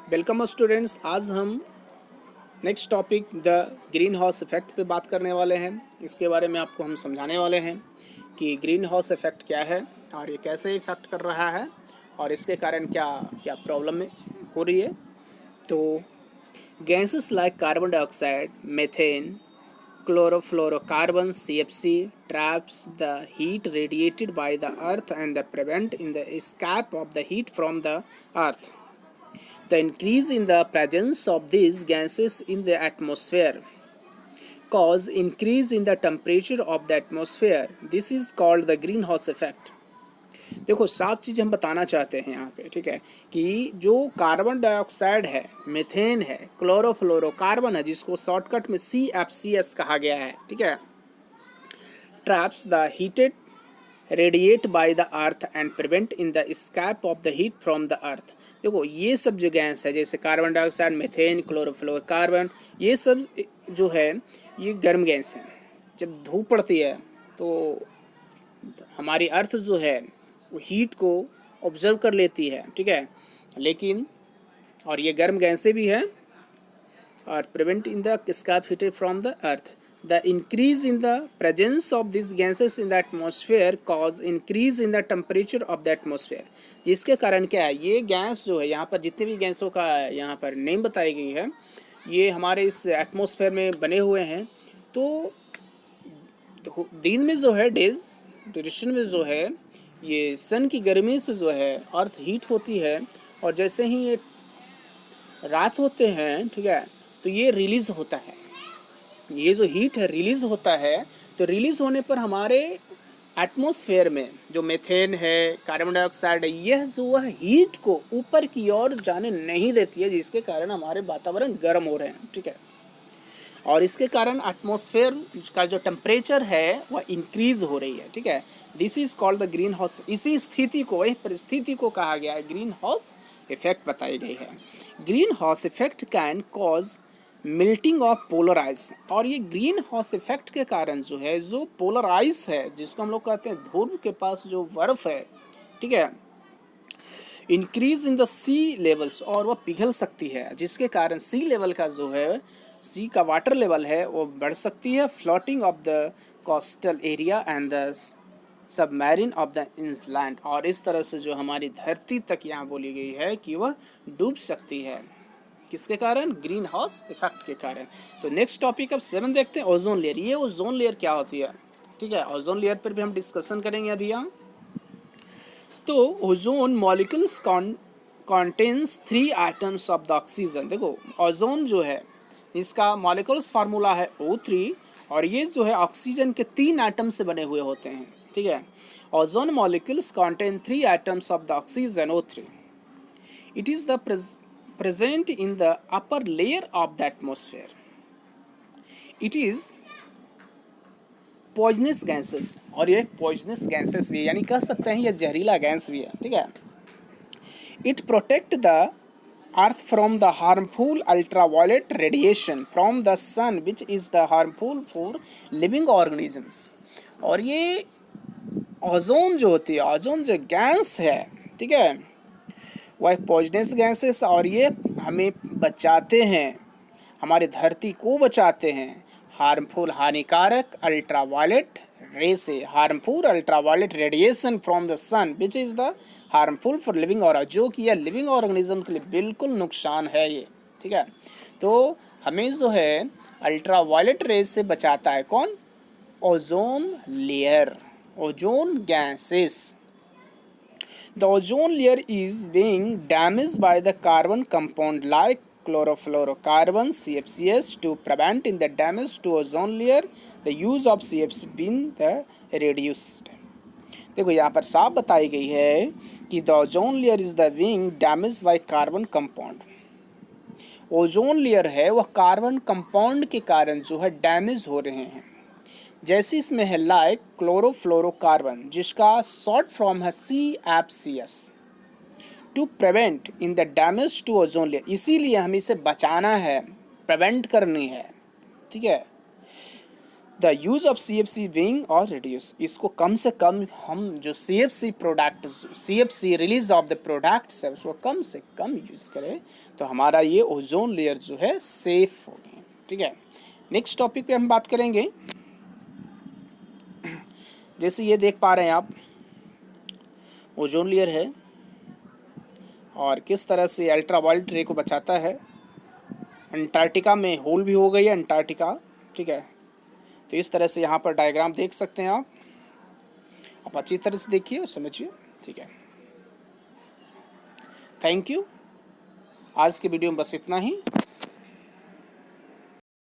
Welcome students. आज हम next topic the green house effect पे बात करने वाले हैं। इसके बारे में आपको हम समझाने वाले हैं कि ग्रीन हाउस इफेक्ट क्या है और ये कैसे इफेक्ट कर रहा है और इसके कारण क्या क्या प्रॉब्लम हो रही है। तो gases like carbon dioxide, methane, chlorofluorocarbons CFC traps the heat radiated by the earth and the prevent in the escape of the heat from the earth. The increase in the presence of these gases in the atmosphere cause increase in the temperature of the atmosphere. This is called the greenhouse effect. देखो 7 चीज़ हम बताना चाहते हैं यहाँ पे, ठीक है, कि जो कार्बन डाइऑक्साइड है, मीथेन है, क्लोरोफ्लोरोकार्बन है, जिसको शॉर्टकट में CFCS कहा गया है, ठीक है, traps the heated radiate by the earth and prevent in the escape of the heat from the earth. देखो ये सब जो गैस है जैसे कार्बन डाइऑक्साइड, मीथेन, क्लोरोफ्लोरोकार्बन, ये सब जो है ये गर्म गैस है। जब धूप पड़ती है तो हमारी अर्थ जो है वो हीट को ऑब्जर्व कर लेती है, ठीक है, लेकिन और ये गर्म गैसें भी हैं और prevent in the escape heat from the earth. The increase in the presence of these gases in the atmosphere cause increase in the temperature of the atmosphere। जिसके कारण क्या है, ये गैस जो है यहाँ पर जितने भी गैसों का यहाँ पर नेम बताई गई है ये हमारे इस एटमॉस्फेयर में बने हुए हैं। तो दिन में जो है ड्यूरेशन में जो है ये सन की गर्मी से जो है अर्थ हीट होती है और जैसे ही ये रात होते हैं, ठीक है, तो ये रिलीज होता है। ये जो हीट है रिलीज होता है, तो रिलीज होने पर हमारे एटमॉस्फेयर में जो मीथेन है, कार्बन डाइऑक्साइड है, यह जो है हीट को ऊपर की ओर जाने नहीं देती है, जिसके कारण हमारे वातावरण गर्म हो रहे हैं, ठीक है, और इसके कारण एटमॉस्फेयर का जो टेम्परेचर है वह इंक्रीज हो रही है, ठीक है। This is called the green house. इसी स्थिति को, इस परिस्थिति को कहा गया है ग्रीन हाउस इफेक्ट बताई गई है। Greenhouse effect can cause melting of polar ice. और ये ग्रीन हाउस इफेक्ट के कारण जो है जो पोलर आइस है, जिसको हम लोग कहते हैं ध्रुव के पास जो बर्फ है, ठीक है, increase in the sea levels, और वह पिघल सकती है, जिसके कारण सी लेवल का जो है सी का वाटर लेवल है वो बढ़ सकती है। Floating of the coastal area and the submarine of the inland, और इस तरह से जो हमारी धरती तक यहाँ बोली गई है कि वह डूब सकती है। किसके कारण? ग्रीन हाउस इफेक्ट के कारण। तो नेक्स्ट टॉपिक अब 7 देखते हैं, ओजोन लेयर। ये ओजोन लेयर क्या होती है, ठीक है, ओजोन लेयर पर भी हम डिस्कशन करेंगे अभी यहाँ। तो ozone molecules contains 3 items of the oxygen. देखो ओजोन जो है इसका मॉलिक्यूल्स फार्मूला है O3 और ये जो है ऑक्सीजन के 3 आइटम से बने हुए होते हैं, ठीक है। Ozone molecules contain 3 items of the oxygen O3। It is the present in the upper layer of the atmosphere. It is poisonous gases, और ये poisonous gases भी है, यानी कह सकते हैं ये जहरीला गैस भी है, ठीक है। It protect the earth from the harmful ultraviolet radiation from the sun which is the harmful for living organisms। और ये ओजोन जो होती है, ओजोन जो गैस है, ठीक है, वह पॉइजनस गैसेस, और ये हमें बचाते हैं, हमारी धरती को बचाते हैं हार्मफुल हानिकारक अल्ट्रावायलेट रे से, harmful ultraviolet radiation from the sun which is the harmful for living, और जो कि यह लिविंग ऑर्गेनिज्म के लिए बिल्कुल नुकसान है ये, ठीक है। तो हमें जो है अल्ट्रावायलेट रेज से बचाता है कौन? Ozone layer, ozone gases. The ozone layer is being damaged by the carbon compound like chlorofluorocarbons CFCS. To prevent in the damage to ozone layer, the use of CFC been the reduced। देखो यहाँ पर साफ बताई गई है कि the ozone layer is the being damaged by carbon compound। Ozone layer है वह कार्बन कंपाउंड के कारण जो है डैमेज हो रहे हैं, जैसे इसमें है लाइक क्लोरोफ्लोरोकार्बन, जिसका शॉर्ट फॉर्म है CFCS। To prevent in the damage to ozone layer, इसीलिए हमें इसे बचाना है, प्रिवेंट करनी है, ठीक है। The use of CFC wing और रिड्यूस, इसको कम से कम हम जो CFC product, CFC release of the products है उसको कम से कम यूज़ करें तो हमारा ये ओजोन लेयर जो है सेफ होगी। ठीक है, नेक्स्ट टॉपिक पे हम बात करेंगे। जैसे ये देख पा रहे हैं आप, ओजोन लेयर है और किस तरह से अल्ट्रावायलेट रे को बचाता है। अंटार्कटिका में होल भी हो गई है अंटार्कटिका। ठीक है, तो इस तरह से यहाँ पर डायग्राम देख सकते हैं आप अच्छी तरह से देखिए और समझिए। ठीक है, थैंक यू। आज के वीडियो में बस इतना ही।